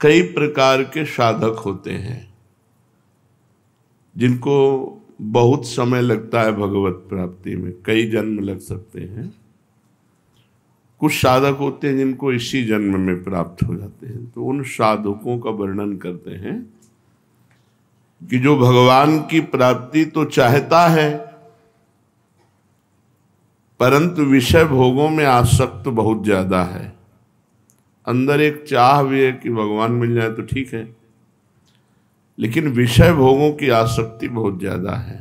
कई प्रकार के साधक होते हैं जिनको बहुत समय लगता है भगवत प्राप्ति में, कई जन्म लग सकते हैं। कुछ साधक होते हैं जिनको इसी जन्म में प्राप्त हो जाते हैं। तो उन साधकों का वर्णन करते हैं कि जो भगवान की प्राप्ति तो चाहता है परंतु विषय भोगों में आसक्त बहुत ज्यादा है। अंदर एक चाह भी है कि भगवान मिल जाए तो ठीक है, लेकिन विषय भोगों की आसक्ति बहुत ज्यादा है।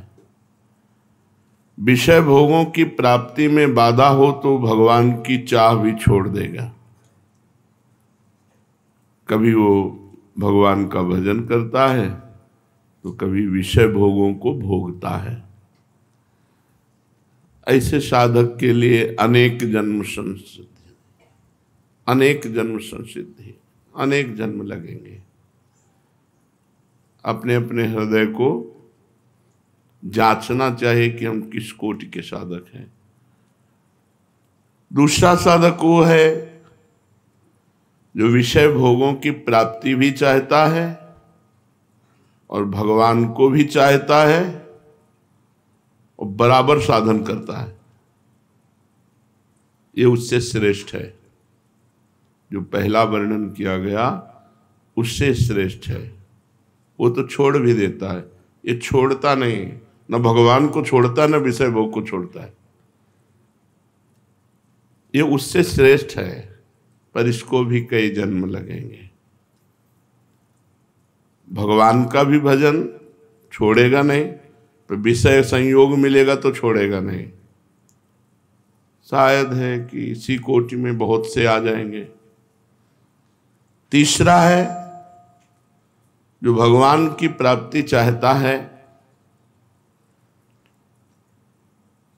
विषय भोगों की प्राप्ति में बाधा हो तो भगवान की चाह भी छोड़ देगा। कभी वो भगवान का भजन करता है तो कभी विषय भोगों को भोगता है। ऐसे साधक के लिए अनेक जन्म संसिद्धि, अनेक जन्म संसिद्धि, अनेक जन्म लगेंगे। अपने अपने हृदय को जांचना चाहिए कि हम किस कोटि के साधक हैं। दूसरा साधक वो है जो विषय भोगों की प्राप्ति भी चाहता है और भगवान को भी चाहता है और बराबर साधन करता है। ये उससे श्रेष्ठ है। जो पहला वर्णन किया गया उससे श्रेष्ठ है। वो तो छोड़ भी देता है, ये छोड़ता नहीं, न भगवान को छोड़ता न विषय भोग को छोड़ता है। ये उससे श्रेष्ठ है, पर इसको भी कई जन्म लगेंगे। भगवान का भी भजन छोड़ेगा नहीं, पर विषय संयोग मिलेगा तो छोड़ेगा नहीं। शायद है कि इसी कोटि में बहुत से आ जाएंगे। तीसरा है जो भगवान की प्राप्ति चाहता है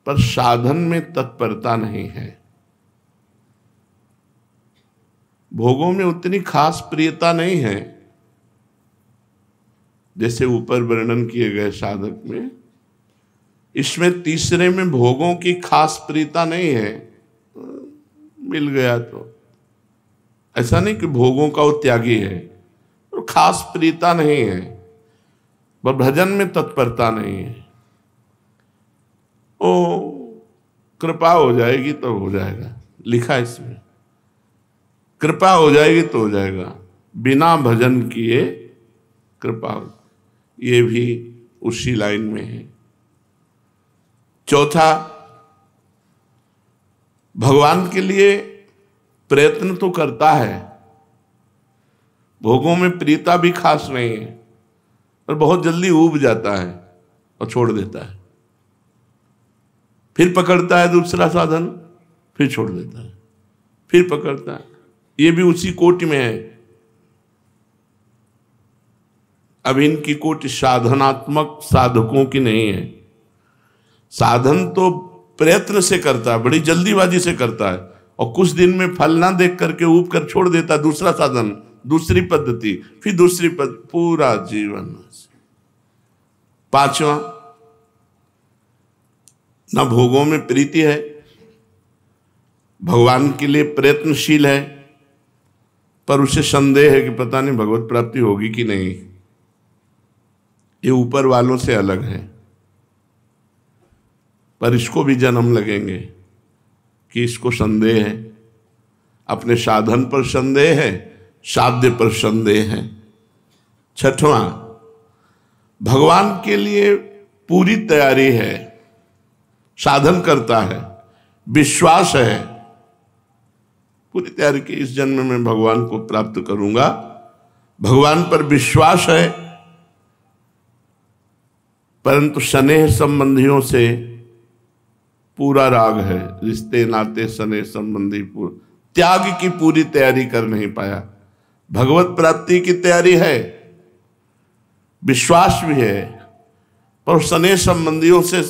पर साधन में तत्परता नहीं है, भोगों में उतनी खास प्रियता नहीं है जैसे ऊपर वर्णन किए गए साधक में। इसमें तीसरे में भोगों की खास प्रियता नहीं है, मिल गया तो ऐसा नहीं कि भोगों का वो त्यागी है, तो खास प्रियता नहीं है, पर भजन में तत्परता नहीं है। ओ कृपा हो जाएगी तो हो जाएगा, लिखा इसमें कृपा हो जाएगी तो हो जाएगा, बिना भजन किए कृपा हो। ये भी उसी लाइन में है। चौथा, भगवान के लिए प्रयत्न तो करता है, भोगों में प्रीता भी खास नहीं है, पर बहुत जल्दी ऊब जाता है और छोड़ देता है। फिर पकड़ता है दूसरा साधन, फिर छोड़ देता है, फिर पकड़ता है। ये भी उसी कोटि में है। अब इनकी कोटि साधनात्मक साधकों की नहीं है। साधन तो प्रयत्न से करता है, बड़ी जल्दीबाजी से करता है, और कुछ दिन में फल ना देख करके ऊब कर छोड़ देता है। दूसरा साधन, दूसरी पद्धति, फिर दूसरी पद्धति, पूरा जीवन। पांचवा, न भोगों में प्रीति है, भगवान के लिए प्रयत्नशील है, पर उसे संदेह है कि पता नहीं भगवत प्राप्ति होगी कि नहीं। ये ऊपर वालों से अलग है, पर इसको भी जन्म लगेंगे कि इसको संदेह है, अपने साधन पर संदेह है, साध्य पर संदेह है। छठवां, भगवान के लिए पूरी तैयारी है, साधन करता है, विश्वास है, पूरी तैयारी की इस जन्म में भगवान को प्राप्त करूंगा, भगवान पर विश्वास है, परंतु स्नेह संबंधियों से पूरा राग है, रिश्ते नाते स्नेह संबंधी त्याग की पूरी तैयारी कर नहीं पाया। भगवत प्राप्ति की तैयारी है, विश्वास भी है, पर स्नेह संबंधियों से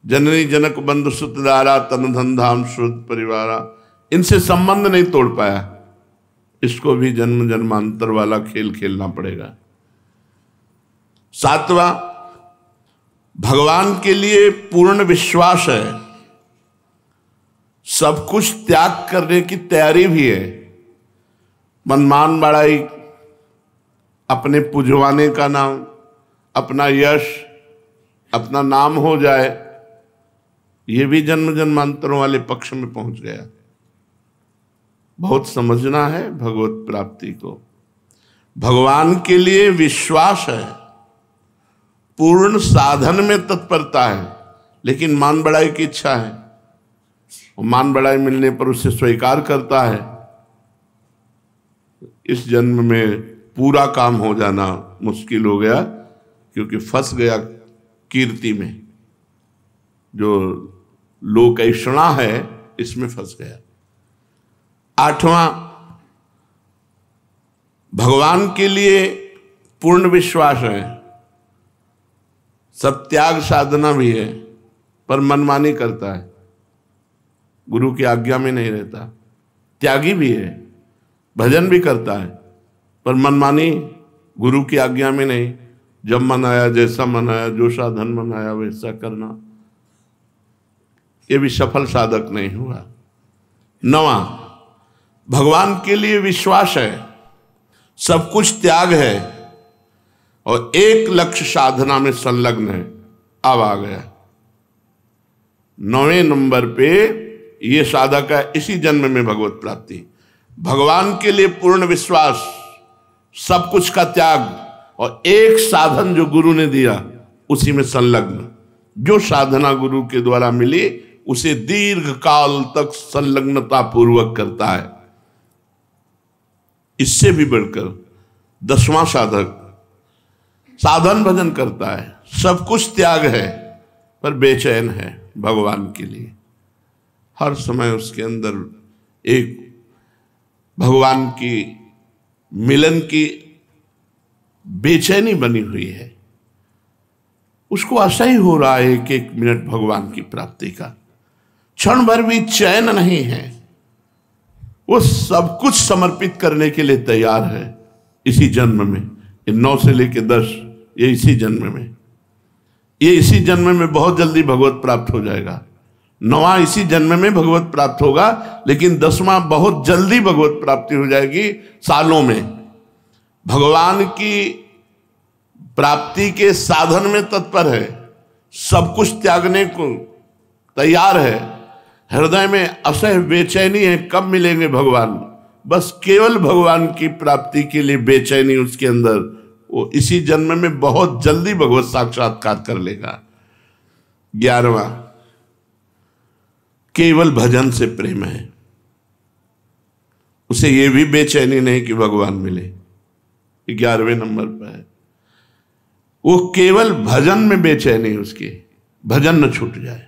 जननी जनक बंधु सुतदारा तन धन धाम शुद्ध परिवारा, इनसे संबंध नहीं तोड़ पाया। इसको भी जन्म जन्मांतर वाला खेल खेलना पड़ेगा। सातवां, भगवान के लिए पूर्ण विश्वास है, सब कुछ त्याग करने की तैयारी भी है, मनमान बड़ाई, अपने पुजवाने का नाम, अपना यश, अपना नाम हो जाए, ये भी जन्म जन्मांतरों वाले पक्ष में पहुंच गया। बहुत समझना है भगवत प्राप्ति को। भगवान के लिए विश्वास है, पूर्ण साधन में तत्परता है, लेकिन मान बढ़ाई की इच्छा है, और मान बढ़ाई मिलने पर उसे स्वीकार करता है। इस जन्म में पूरा काम हो जाना मुश्किल हो गया, क्योंकि फंस गया कीर्ति में, जो लोकैषणा है इसमें फंस गया। आठवां, भगवान के लिए पूर्ण विश्वास है, सब त्याग साधना भी है, पर मनमानी करता है, गुरु की आज्ञा में नहीं रहता। त्यागी भी है, भजन भी करता है, पर मनमानी, गुरु की आज्ञा में नहीं। जब मन आया, जैसा मन आया, जो साधन मन आया वैसा करना, ये भी सफल साधक नहीं हुआ। नवा, भगवान के लिए विश्वास है, सब कुछ त्याग है, और एक लक्ष्य साधना में संलग्न है। अब आ गया 9वें नंबर पे, ये साधक है इसी जन्म में भगवत प्राप्ति। भगवान के लिए पूर्ण विश्वास, सब कुछ का त्याग, और एक साधन जो गुरु ने दिया उसी में संलग्न। जो साधना गुरु के द्वारा मिली उसे दीर्घ काल तक संलग्नता पूर्वक करता है। इससे भी बढ़कर 10वां साधक साधन भजन करता है, सब कुछ त्याग है, पर बेचैन है भगवान के लिए। हर समय उसके अंदर एक भगवान की मिलन की बेचैनी बनी हुई है। उसको असह्य हो रहा है एक एक मिनट भगवान की प्राप्ति का, क्षण भर भी चैन नहीं है। वो सब कुछ समर्पित करने के लिए तैयार है इसी जन्म में। 9 से लेकर 10 ये इसी जन्म में, ये इसी जन्म में बहुत जल्दी भगवत प्राप्त हो जाएगा। 9वां इसी जन्म में भगवत प्राप्त होगा, लेकिन 10वां बहुत जल्दी भगवत प्राप्ति हो जाएगी, सालों में। भगवान की प्राप्ति के साधन में तत्पर है, सब कुछ त्यागने को तैयार है। हृदय में असह्य बेचैनी है, कब मिलेंगे भगवान, बस केवल भगवान की प्राप्ति के लिए बेचैनी उसके अंदर। वो इसी जन्म में बहुत जल्दी भगवत साक्षात्कार कर लेगा। 11वां, केवल भजन से प्रेम है, उसे ये भी बेचैनी नहीं कि भगवान मिले। 11वें नंबर पर है, वो केवल भजन में बेचैनी, उसकी भजन न छूट जाए।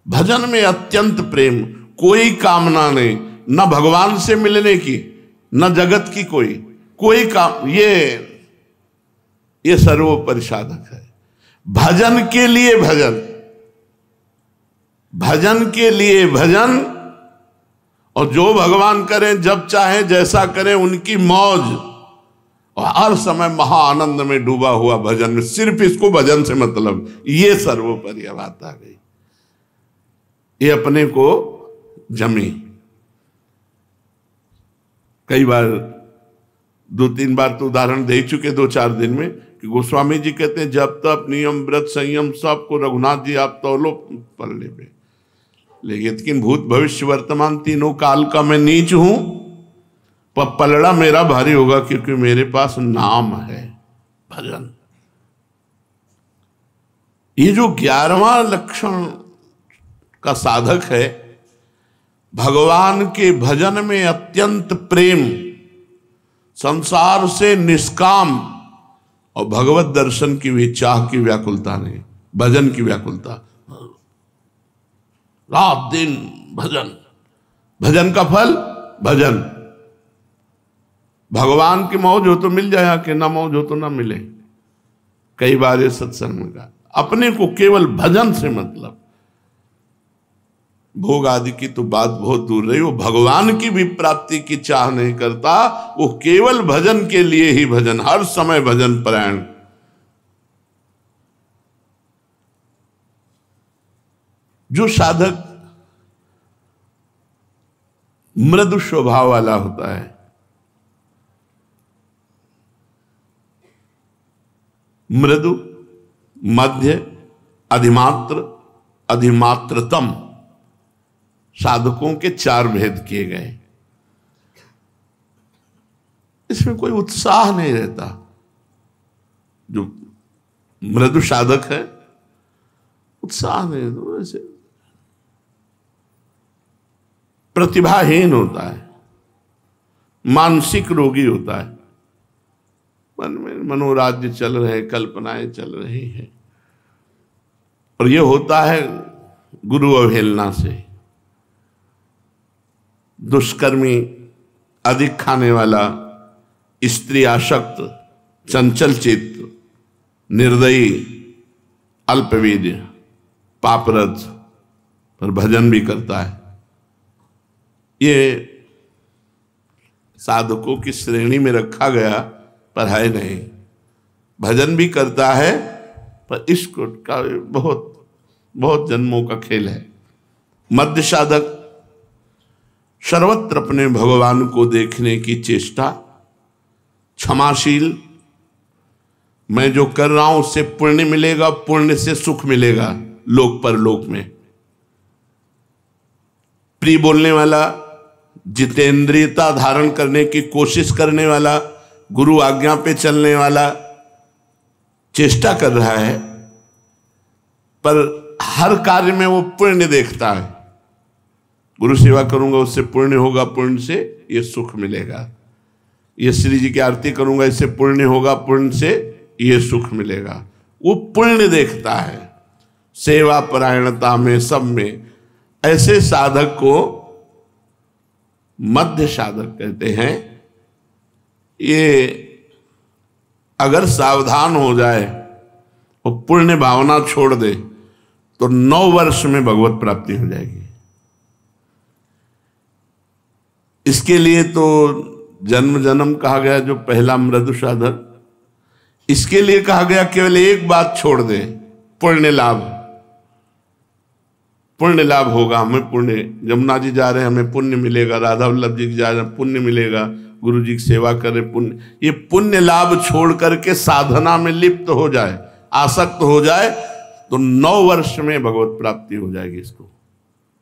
भजन में अत्यंत प्रेम, कोई कामना नहीं, न भगवान से मिलने की, न जगत की कोई काम। ये सर्वोपरि साधक है। भजन के लिए भजन, भजन के लिए भजन, और जो भगवान करें, जब चाहे जैसा करें, उनकी मौज, और हर समय महा आनंद में डूबा हुआ भजन में, सिर्फ इसको भजन से मतलब, ये सर्वोपरि बात आ गई। ये अपने को जमी। कई बार 2-3 बार तो उदाहरण दे चुके 2-4 दिन में, कि गोस्वामी जी कहते हैं जब तक नियम व्रत संयम सबको रघुनाथ जी आप तौलो पल्ले पे, लेकिन भूत भविष्य वर्तमान तीनों काल का मैं नीच हूं, पर पलड़ा मेरा भारी होगा, क्योंकि मेरे पास नाम है भजन। ये जो 11वां लक्षण का साधक है, भगवान के भजन में अत्यंत प्रेम, संसार से निष्काम, और भगवत दर्शन की भी चाह की व्याकुलता नहीं, भजन की व्याकुलता। रात दिन भजन, भजन का फल भजन। भगवान की मौज हो तो मिल जाए, कि ना मौज हो तो ना मिले। कई बार ये सत्संग में कहा, अपने को केवल भजन से मतलब, भोग आदि की तो बात बहुत दूर रही, वो भगवान की भी प्राप्ति की चाह नहीं करता, वो केवल भजन के लिए ही भजन, हर समय भजन परायण। जो साधक मृदु स्वभाव वाला होता है, मृदु, मध्य, अधिमात्र, अधिमात्रतम साधकों के 4 भेद किए गए। इसमें कोई उत्साह नहीं रहता। जो मृदु साधक है उत्साह नहीं रहता, वैसे प्रतिभाहीन होता है, मानसिक रोगी होता है, मन में मनोराज्य चल रहे, कल्पनाएं चल रही हैं, और यह होता है गुरु अवहेलना से। दुष्कर्मी, अधिक खाने वाला, स्त्री आसक्त, चंचल चित्त, निर्दयी, अल्पवीर्य, पापरत, पर भजन भी करता है, ये साधकों की श्रेणी में रखा गया, पर है नहीं। भजन भी करता है, पर इसको का बहुत बहुत जन्मों का खेल है। मध्य साधक सर्वत्र अपने भगवान को देखने की चेष्टा, क्षमाशील, मैं जो कर रहा हूं उससे पुण्य मिलेगा, पुण्य से सुख मिलेगा लोक परलोक में। प्रिय बोलने वाला, जितेंद्रियता धारण करने की कोशिश करने वाला, गुरु आज्ञा पे चलने वाला, चेष्टा कर रहा है, पर हर कार्य में वो पुण्य देखता है। गुरु सेवा करूंगा उससे पुण्य होगा, पुण्य से ये सुख मिलेगा। ये श्री जी की आरती करूंगा इससे पुण्य होगा, पुण्य से ये सुख मिलेगा। वो पुण्य देखता है सेवा परायणता में, सब में। ऐसे साधक को मध्य साधक कहते हैं। ये अगर सावधान हो जाए और पुण्य भावना छोड़ दे तो 9 वर्ष में भगवत प्राप्ति हो जाएगी। इसके लिए तो जन्म जन्म कहा गया, जो पहला मृदु साधक, इसके लिए कहा गया केवल एक बात छोड़ दे, पुण्य लाभ। पुण्य लाभ होगा हमें, पुण्य। जमुना जी जा रहे हैं हमें पुण्य मिलेगा, राधा वल्लभ जी जा रहे हैं पुण्य मिलेगा, गुरु जी की सेवा करे पुण्य। ये पुण्य लाभ छोड़ करके साधना में लिप्त हो जाए, आसक्त हो जाए, तो 9 वर्ष में भगवत प्राप्ति हो जाएगी इसको,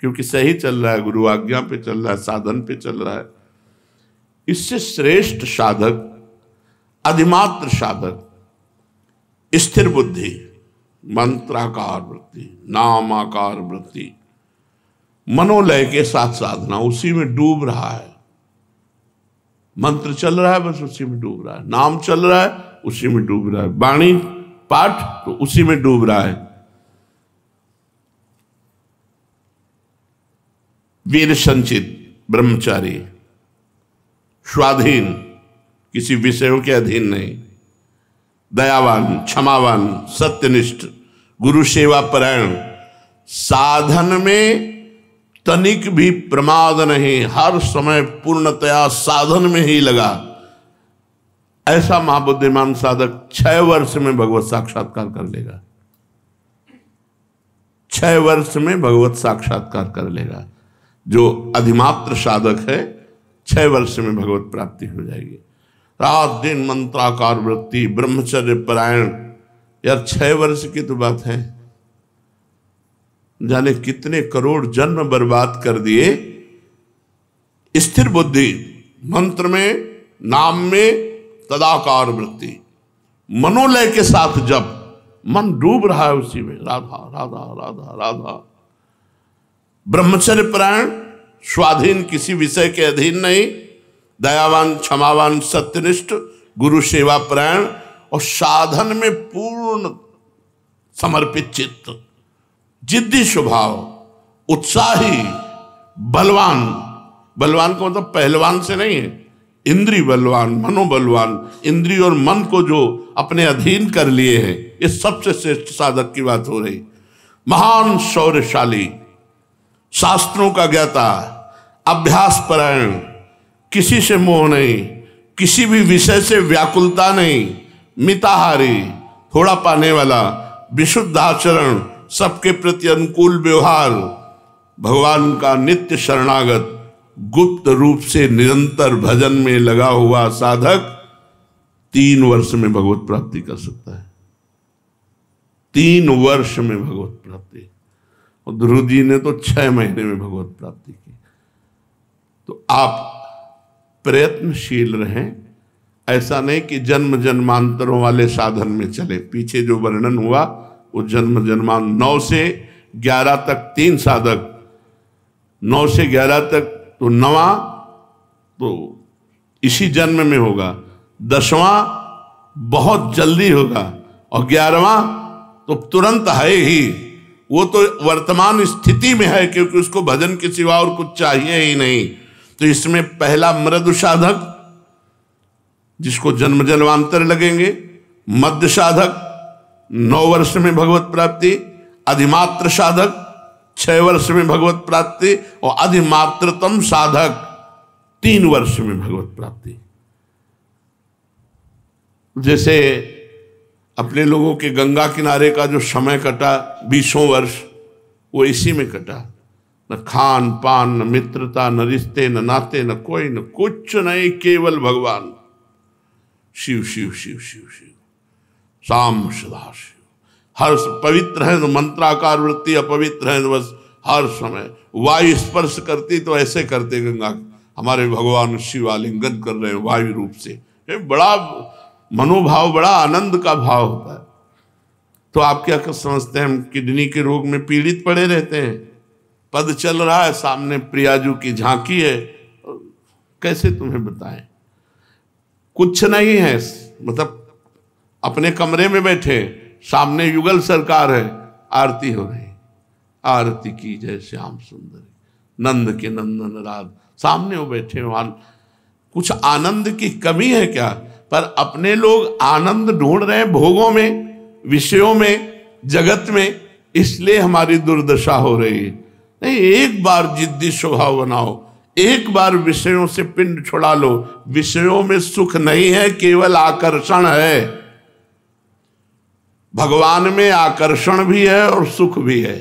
क्योंकि सही चल रहा है, गुरु आज्ञा पे चल रहा है, साधन पे चल रहा है। इससे श्रेष्ठ साधक अधिमात्र साधक, स्थिर बुद्धि, मंत्राकार वृत्ति, नामाकार वृत्ति, मनोलय के साथ साधना, उसी में डूब रहा है। मंत्र चल रहा है बस उसी में डूब रहा है, नाम चल रहा है उसी में डूब रहा है, वाणी पाठ तो उसी में डूब रहा है। वीर संचित ब्रह्मचारी, स्वाधीन, किसी विषयों के अधीन नहीं, दयावान, क्षमावान, सत्यनिष्ठ, गुरु सेवा परायण, साधन में तनिक भी प्रमाद नहीं, हर समय पूर्णतया साधन में ही लगा। ऐसा महाबुद्धिमान साधक 6 वर्ष में भगवत साक्षात्कार कर लेगा। 6 वर्ष में भगवत साक्षात्कार कर लेगा। जो अधिमात्र साधक है 6 वर्ष में भगवत प्राप्ति हो जाएगी। रात दिन मंत्राकार वृत्ति, ब्रह्मचर्य परायण, यार 6 वर्ष की तो बात है, जाने कितने करोड़ जन्म बर्बाद कर दिए। स्थिर बुद्धि, मंत्र में, नाम में, तदाकार वृत्ति, मनोलय के साथ जब मन डूब रहा है उसी में, राधा राधा राधा राधा। ब्रह्मचर्य परायण, स्वाधीन, किसी विषय के अधीन नहीं, दयावान, क्षमावान, सत्यनिष्ठ, गुरु सेवा परायण, और साधन में पूर्ण समर्पित चित्त, जिद्दी स्वभाव, उत्साही, बलवान। बलवान का मतलब पहलवान से नहीं है, इंद्रिय बलवान, मनोबलवान, इंद्रिय और मन को जो अपने अधीन कर लिए हैं, ये सबसे श्रेष्ठ साधक की बात हो रही। महान शौर्यशाली, शास्त्रों का ज्ञाता, अभ्यास परायण, किसी से मोह नहीं, किसी भी विषय से व्याकुलता नहीं, मिताहारी, थोड़ा पाने वाला, विशुद्ध आचरण, सबके प्रति अनुकूल व्यवहार, भगवान का नित्य शरणागत, गुप्त रूप से निरंतर भजन में लगा हुआ साधक 3 वर्ष में भगवत प्राप्ति कर सकता है। 3 वर्ष में भगवत प्राप्ति, और ध्रुव जी ने तो 6 महीने में भगवत प्राप्ति की। तो आप प्रयत्नशील रहें, ऐसा नहीं कि जन्म जन्मांतरों वाले साधन में चले। पीछे जो वर्णन हुआ वो जन्म जन्मांतर 9 से 11 तक 3 साधक, 9 से 11 तक तो 9वां तो इसी जन्म में होगा, 10वां बहुत जल्दी होगा, और 11वां तो तुरंत है ही। वो तो वर्तमान स्थिति में है, क्योंकि उसको भजन के सिवा और कुछ चाहिए ही नहीं। तो इसमें पहला मृदु साधक जिसको जन्म जन्मांतर लगेंगे, मध्य साधक 9 वर्ष में भगवत प्राप्ति, अधिमात्र साधक 6 वर्ष में भगवत प्राप्ति, और अधिमात्रतम साधक 3 वर्ष में भगवत प्राप्ति। जैसे अपने लोगों के गंगा किनारे का जो समय कटा 20 वर्ष, वो इसी में कटा। न खान पान, न मित्रता, न रिश्ते, न नाते, न कोई, न कुछ नहीं, केवल भगवान। शिव शिव शिव शिव शिव, शाम सदा शिव। हर पवित्र है तो मंत्राकार वृत्ति, अपवित्र है तो बस हर समय वायु स्पर्श करती तो ऐसे करते गंगा, हमारे भगवान शिव आलिंगन कर रहे हैं वायु रूप से। ये बड़ा मनोभाव, बड़ा आनंद का भाव होता है। तो आप क्या समझते हैं हम किडनी के रोग में पीड़ित पड़े रहते हैं? पद चल रहा है, सामने प्रियाजू की झांकी है, कैसे तुम्हें बताएं? कुछ नहीं है, मतलब अपने कमरे में बैठे, सामने युगल सरकार है, आरती हो रही, आरती की जय श्याम सुंदर नंद के नंदन राध, सामने वो बैठे। वहां कुछ आनंद की कमी है क्या? पर अपने लोग आनंद ढूंढ रहे हैं भोगों में, विषयों में, जगत में, इसलिए हमारी दुर्दशा हो रही है। नहीं, एक बार जिद्दी स्वभाव बनाओ, एक बार विषयों से पिंड छुड़ा लो। विषयों में सुख नहीं है, केवल आकर्षण है। भगवान में आकर्षण भी है और सुख भी है,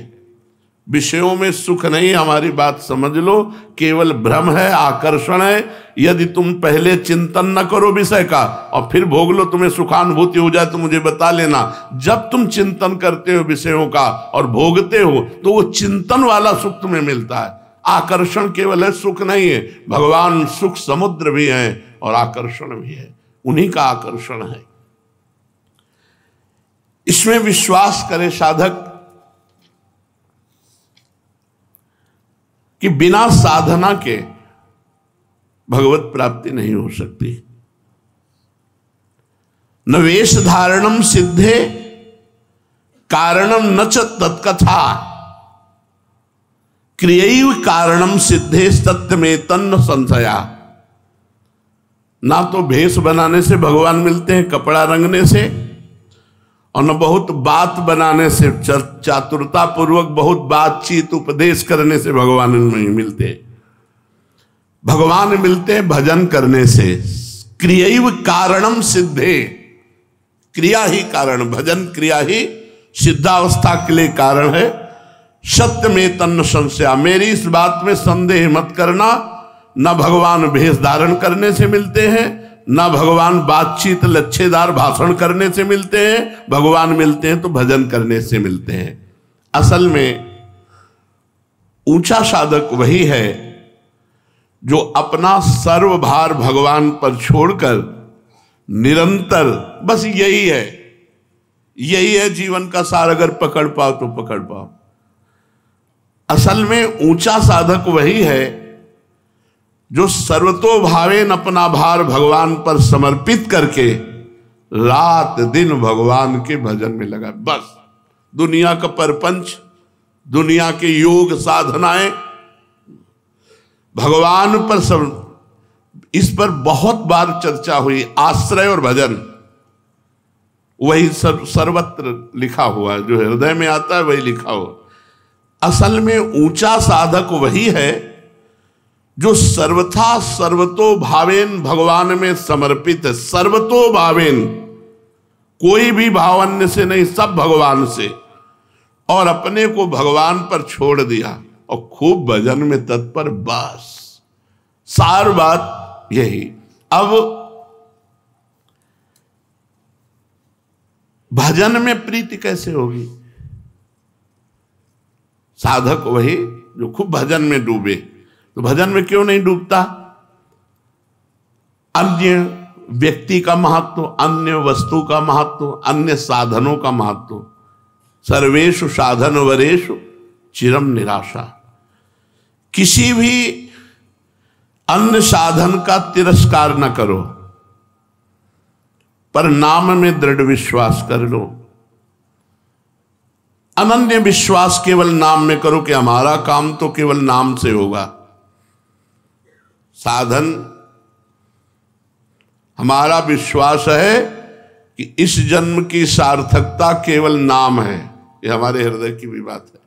विषयों में सुख नहीं। हमारी बात समझ लो, केवल भ्रम है, आकर्षण है। यदि तुम पहले चिंतन न करो विषय का और फिर भोग लो, तुम्हें सुखानुभूति हो जाए तो मुझे बता लेना। जब तुम चिंतन करते हो विषयों का और भोगते हो तो वो चिंतन वाला सुख तुम्हें मिलता है। आकर्षण केवल है, सुख नहीं है। भगवान सुख समुद्र भी है और आकर्षण भी है, उन्हीं का आकर्षण है। इसमें विश्वास करे साधक कि बिना साधना के भगवत प्राप्ति नहीं हो सकती। न वेश धारणम सिद्धे कारणम न च तत्कथा, क्रियैव कारणम सिद्धे सत्य में तन्न संशया। ना तो भेष बनाने से भगवान मिलते हैं, कपड़ा रंगने से, और न बहुत बात बनाने से, चातुरता पूर्वक बहुत बातचीत उपदेश करने से भगवान नहीं मिलते। भगवान मिलते हैं भजन करने से। क्रियैव कारणम सिद्धे, क्रिया ही कारण, भजन क्रिया ही सिद्धावस्था के लिए कारण है। सत्य में तन्न संशया, मेरी इस बात में संदेह मत करना। न भगवान भेष धारण करने से मिलते हैं, न भगवान बातचीत लच्छेदार भाषण करने से मिलते हैं। भगवान मिलते हैं तो भजन करने से मिलते हैं। असल में ऊंचा साधक वही है जो अपना सर्वभार भगवान पर छोड़कर निरंतर, बस यही है, यही है जीवन का सार। अगर पकड़ पाओ तो पकड़ पाओ। असल में ऊंचा साधक वही है जो सर्वतोभावेन अपना भार भगवान पर समर्पित करके रात दिन भगवान के भजन में लगा। बस दुनिया का परपंच, दुनिया के योग साधनाएं भगवान पर सब, इस पर बहुत बार चर्चा हुई। आश्रय और भजन वही सर्वत्र लिखा हुआ है, जो हृदय में आता है वही लिखा हुआ। असल में ऊंचा साधक वही है जो सर्वथा सर्वतो भावेन भगवान में समर्पित है। सर्वतो भावेन, कोई भी भाव अन्य से नहीं, सब भगवान से, और अपने को भगवान पर छोड़ दिया और खूब भजन में तत्पर। बस सार बात यही। अब भजन में प्रीति कैसे होगी? साधक वही जो खूब भजन में डूबे। तो भजन में क्यों नहीं डूबता? अन्य व्यक्ति का महत्व, अन्य वस्तु का महत्व, अन्य साधनों का महत्व। सर्वेषु साधन वरेषु चिरम निराशा। किसी भी अन्य साधन का तिरस्कार न करो, पर नाम में दृढ़ विश्वास कर लो। अनन्य विश्वास केवल नाम में करो कि हमारा काम तो केवल नाम से होगा। साधन, हमारा विश्वास है कि इस जन्म की सार्थकता केवल नाम है। ये हमारे हृदय की भी बात है।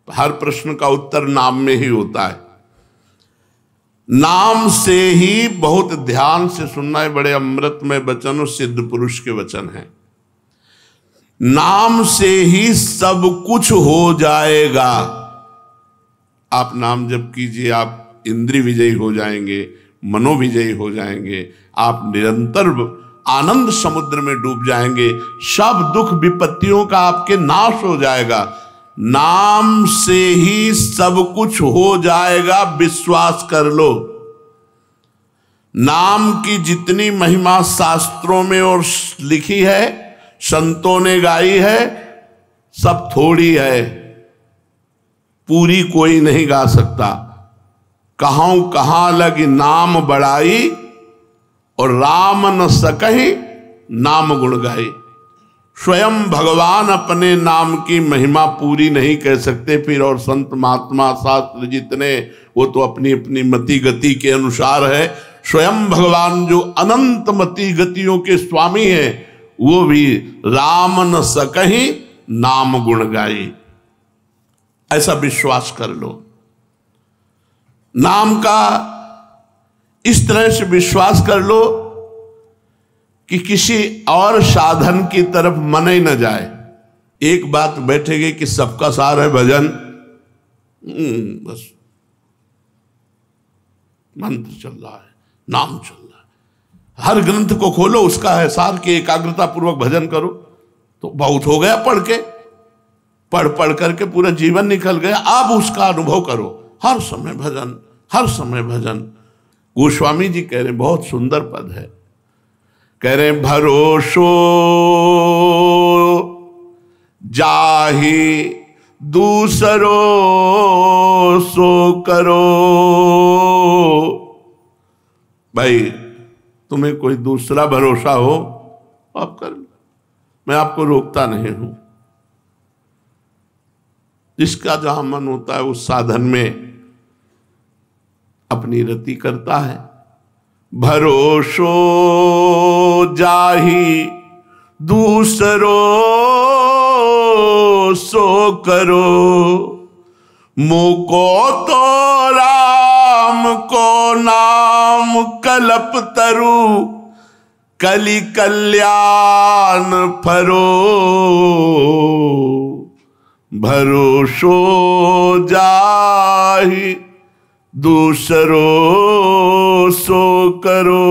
हर प्रश्न का उत्तर नाम में ही होता है। नाम से ही, बहुत ध्यान से सुनना है, बड़े अमृतमय वचन और सिद्ध पुरुष के वचन हैं। नाम से ही सब कुछ हो जाएगा। आप नाम जप कीजिए, आप इंद्रिय विजयी हो जाएंगे, मनोविजयी हो जाएंगे, आप निरंतर आनंद समुद्र में डूब जाएंगे। सब दुख विपत्तियों का आपके नाश हो जाएगा। नाम से ही सब कुछ हो जाएगा, विश्वास कर लो। नाम की जितनी महिमा शास्त्रों में और लिखी है, संतों ने गाई है, सब थोड़ी है, पूरी कोई नहीं गा सकता। कहूं कहां लगी नाम बड़ाई, और राम न सकहि नाम गुण गाई। स्वयं भगवान अपने नाम की महिमा पूरी नहीं कह सकते, फिर और संत महात्मा शास्त्र जितने, वो तो अपनी अपनी मति गति के अनुसार है। स्वयं भगवान जो अनंत मति गतियों के स्वामी हैं, वो भी राम न सकहि नाम गुण गाई। ऐसा विश्वास कर लो। नाम का इस तरह से विश्वास कर लो कि किसी और साधन की तरफ मन ही न जाए। एक बात बैठेगी कि सबका सार है भजन, बस मंत्र चल रहा है, नाम चल रहा है। हर ग्रंथ को खोलो, उसका है सार कि एकाग्रता पूर्वक भजन करो, तो बहुत हो गया। पढ़ के, पढ़ पढ़ करके पूरा जीवन निकल गया। अब उसका अनुभव करो, हर समय भजन, हर समय भजन। गोस्वामी जी कह रहे, बहुत सुंदर पद है, कह रहे भरोसो जाहि दूसरो सो करो। भाई तुम्हें कोई दूसरा भरोसा हो आप कर लो, मैं आपको रोकता नहीं हूं। जिसका जहां मन होता है उस साधन में अपनी रति करता है। भरोसो जाहि दूसरो सो करो, मुको तो राम को नाम कल्प तरु, कलि कल्याण फरो। भरोसो जाहि दूसरो सो करो।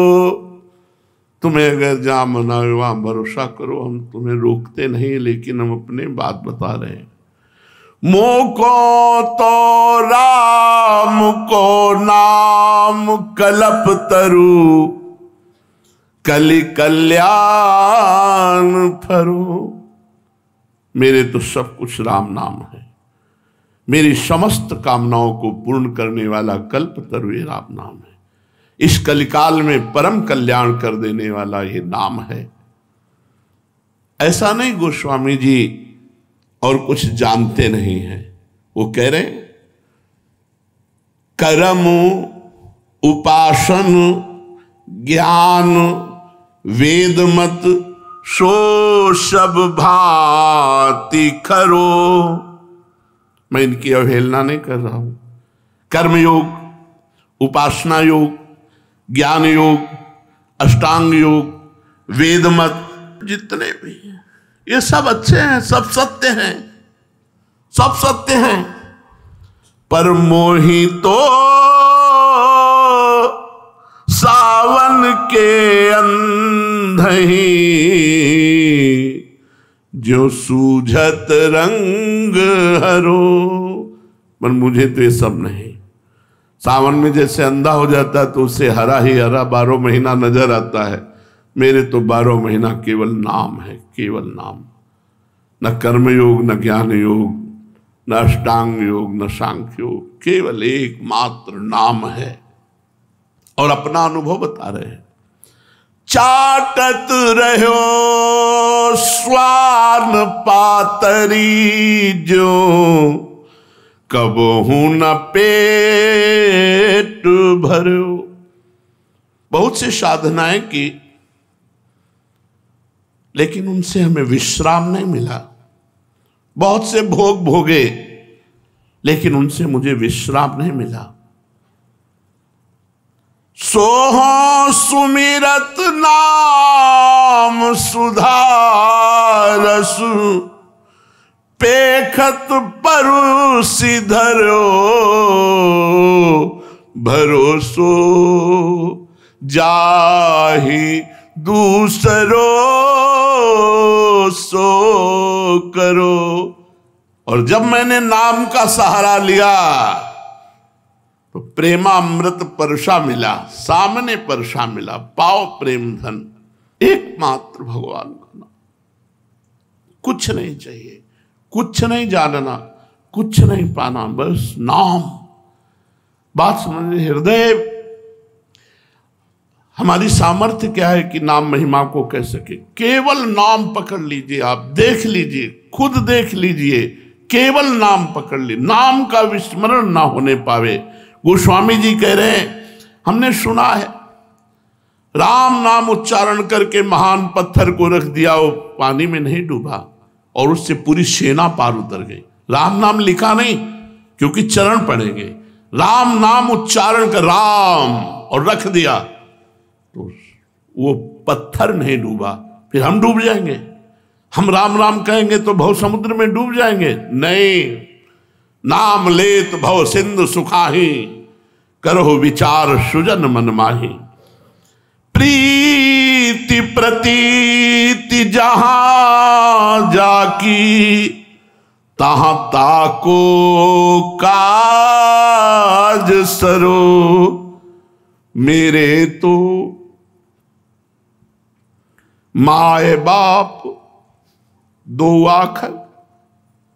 तुम्हें अगर जहां मना हो वहां भरोसा करो, हम तुम्हें रोकते नहीं, लेकिन हम अपने बात बता रहे हैं। मोको तो राम को नाम कल्प तरु, कलि कल्याण फरो। मेरे तो सब कुछ राम नाम है। मेरी समस्त कामनाओं को पूर्ण करने वाला कल्प तरु ये राम नाम है। इस कलिकाल में परम कल्याण कर देने वाला ये नाम है। ऐसा नहीं गोस्वामी जी और कुछ जानते नहीं हैं। वो कह रहे कर्म उपासन ज्ञान वेद मत सो सब भांति खरो। मैं इनकी अवहेलना नहीं कर रहा हूं। कर्मयोग, उपासना योग, ज्ञान योग, अष्टांग योग, वेद मत, जितने भी हैं ये सब अच्छे हैं, सब सत्य हैं, सब सत्य हैं। पर मोहि तो सावन के अंधही जो सूझत रंग हरो। पर मुझे तो ये सब नहीं। सावन में जैसे अंधा हो जाता है तो उसे हरा ही हरा 12 महीना नजर आता है, मेरे तो 12 महीना केवल नाम है, केवल नाम। न कर्म योग, न ज्ञान योग, न अष्टांग योग, न सांख्य योग, केवल एकमात्र नाम है। और अपना अनुभव बता रहे हैं। चाटत रहो स्वान पातरी जो, कबहू न पेट भरो। बहुत से साधनाएं की, लेकिन उनसे हमें विश्राम नहीं मिला। बहुत से भोग भोगे, लेकिन उनसे मुझे विश्राम नहीं मिला। सोहो सुमिरत नाम सुधारस, पेखत परुषि धरो, भरोसो जाहि दूसरो सो करो। और जब मैंने नाम का सहारा लिया तो प्रेमामृत परशा मिला, सामने परशा मिला। पाओ प्रेम धन, एकमात्र भगवान का नाम। कुछ नहीं चाहिए, कुछ नहीं जानना, कुछ नहीं पाना, बस नाम। बात समझ। हृदय हमारी सामर्थ्य क्या है कि नाम महिमा को कह सके। केवल नाम पकड़ लीजिए, आप देख लीजिए, खुद देख लीजिए, केवल नाम पकड़ लीजिए, नाम का विस्मरण ना होने पावे। गोस्वामी जी कह रहे हैं, हमने सुना है राम नाम उच्चारण करके महान पत्थर को रख दिया, वो पानी में नहीं डूबा और उससे पूरी सेना पार उतर गई। राम नाम लिखा नहीं, क्योंकि चरण पड़ेंगे। राम नाम उच्चारण कर राम और रख दिया तो वो पत्थर नहीं डूबा। फिर हम डूब जाएंगे? हम राम राम कहेंगे तो भव समुद्र में डूब जाएंगे? नहीं। नाम लेत भव सिंधु सुखाही, करो विचार सुजन मन माही। प्रीति प्रतीति जहां जाकी, तहां ताको काज सरो। मेरे तो माए बाप दो आखर,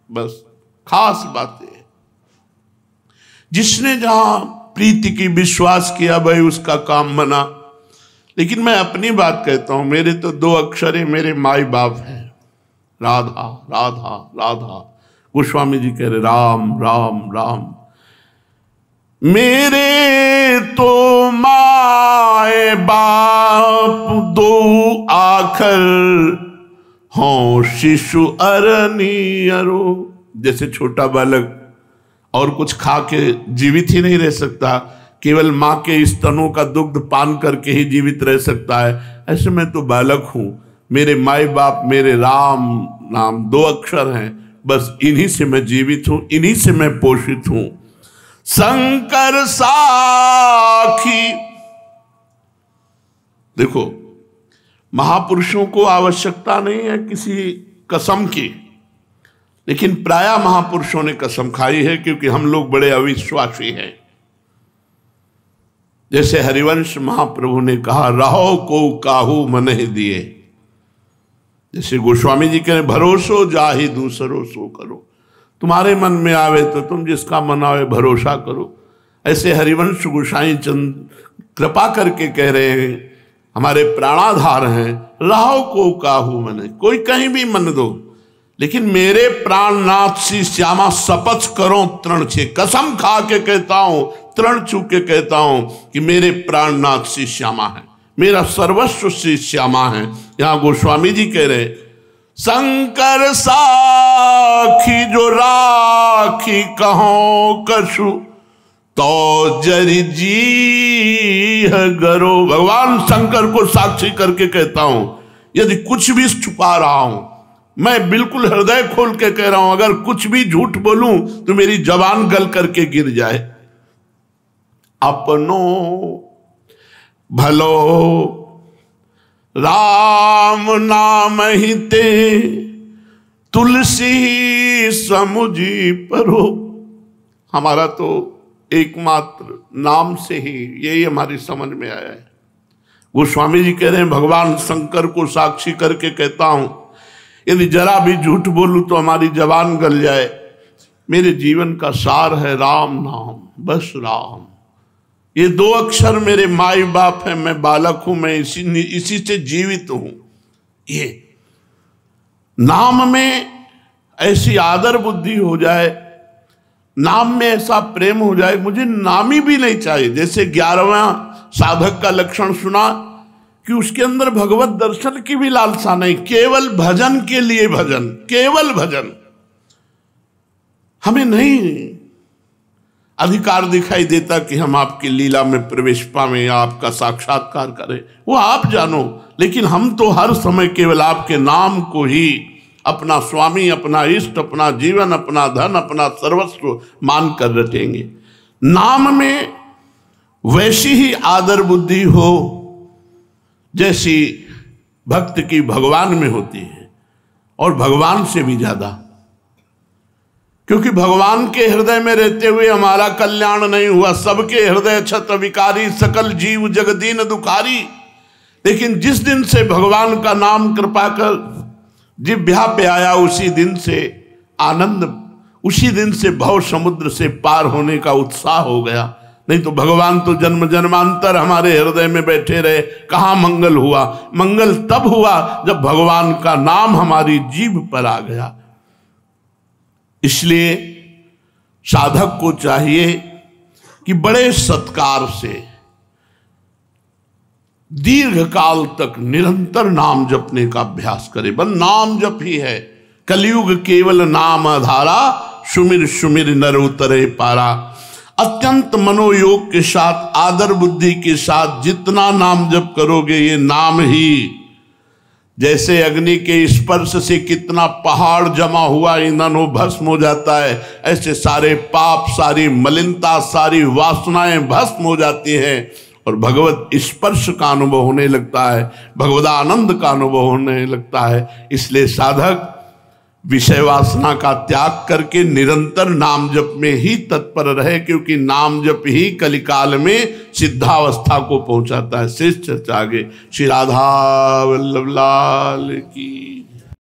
बस खास बातें। जिसने जहां प्रीति की विश्वास किया भाई उसका काम बना। लेकिन मैं अपनी बात कहता हूं, मेरे तो 2 अक्षर है, मेरे माई बाप हैं, राधा राधा राधा। गोस्वामी जी कह रहे राम राम राम। मेरे तो माए बाप 2 आखर, हों शिशु अरनियरो। जैसे छोटा बालक और कुछ खा के जीवित ही नहीं रह सकता, केवल माँ के स्तनों का दुग्ध पान करके ही जीवित रह सकता है, ऐसे मैं तो बालक हूं। मेरे माई बाप मेरे राम नाम 2 अक्षर हैं, बस इन्हीं से मैं जीवित हूं, इन्हीं से मैं पोषित हूं। शंकर साखी। देखो, महापुरुषों को आवश्यकता नहीं है किसी कसम की, लेकिन प्रायः महापुरुषों ने कसम खाई है, क्योंकि हम लोग बड़े अविश्वासी हैं। जैसे हरिवंश महाप्रभु ने कहा, रहो को काहू मन ही दिए। जैसे गोस्वामी जी कह रहे, भरोसो जाहि दूसरो सो करो। तुम्हारे मन में आवे तो तुम जिसका मन आवे भरोसा करो। ऐसे हरिवंश गोसाई चंद कृपा करके कह रहे हैं, हमारे प्राणाधार हैं, रहो को काहू मन। कोई कहीं भी मन दो, लेकिन मेरे प्राणनाथ श्री श्यामा शपथ करो तृण छे। कसम खा के कहता हूं, तृण छू के कहता हूं कि मेरे प्राणनाथ श्री श्यामा है, मेरा सर्वस्व श्री श्यामा है। यहां गोस्वामी जी कह रहे, शंकर साखी जो राखी कहो कछु, तो जरि जी गरो। भगवान शंकर को साक्षी करके कहता हूं, यदि कुछ भी छुपा रहा हूं, मैं बिल्कुल हृदय खोल के कह रहा हूं, अगर कुछ भी झूठ बोलूं तो मेरी जबान गल करके गिर जाए। अपनो भलो राम नाम ही ते, तुलसी समुझी परो। हमारा तो एकमात्र नाम से ही यही हमारी समझ में आया है। गोस्वामी जी कह रहे हैं, भगवान शंकर को साक्षी करके कहता हूं, यदि जरा भी झूठ बोलूं तो हमारी जबान गल जाए। मेरे जीवन का सार है राम नाम, बस राम। ये 2 अक्षर मेरे माई बाप है, मैं बालक हूं, मैं इसी से जीवित हूं। ये नाम में ऐसी आदर बुद्धि हो जाए, नाम में ऐसा प्रेम हो जाए, मुझे नाम ही भी नहीं चाहिए। जैसे 11वां साधक का लक्षण सुना कि उसके अंदर भगवत दर्शन की भी लालसा नहीं, केवल भजन के लिए भजन, केवल भजन। हमें नहीं अधिकार दिखाई देता कि हम आपकी लीला में प्रवेश पावें या आपका साक्षात्कार करें, वो आप जानो। लेकिन हम तो हर समय केवल आपके नाम को ही अपना स्वामी, अपना इष्ट, अपना जीवन, अपना धन, अपना सर्वस्व मानकर रटेंगे। नाम में वैसी ही आदर बुद्धि हो जैसी भक्त की भगवान में होती है, और भगवान से भी ज्यादा। क्योंकि भगवान के हृदय में रहते हुए हमारा कल्याण नहीं हुआ। सबके हृदय छत विकारी, सकल जीव जगदीन दुखारी। लेकिन जिस दिन से भगवान का नाम कृपा कर जिह्वा पे आया, उसी दिन से आनंद, उसी दिन से भव समुद्र से पार होने का उत्साह हो गया। नहीं तो भगवान तो जन्म जन्मांतर हमारे हृदय में बैठे रहे, कहाँ मंगल हुआ? मंगल तब हुआ जब भगवान का नाम हमारी जीभ पर आ गया। इसलिए साधक को चाहिए कि बड़े सत्कार से दीर्घ काल तक निरंतर नाम जपने का अभ्यास करे। बस नाम जप ही है। कलयुग केवल नाम आधारा, सुमिर सुमिर नर उतरे पारा। अत्यंत मनोयोग के साथ, आदर बुद्धि के साथ जितना नाम जप करोगे, ये नाम ही जैसे अग्नि के स्पर्श से कितना पहाड़ जमा हुआ ईंधन वो भस्म हो जाता है, ऐसे सारे पाप, सारी मलिनता, सारी वासनाएं भस्म हो जाती हैं और भगवत स्पर्श का अनुभव होने लगता है, भगवदानंद का अनुभव होने लगता है। इसलिए साधक विषय वासना का त्याग करके निरंतर नाम जप में ही तत्पर रहे, क्योंकि नाम जप ही कलिकाल में सिद्धावस्था को पहुंचाता है। शेष चर्चा आगे। श्री राधा वल्लभ लाल की।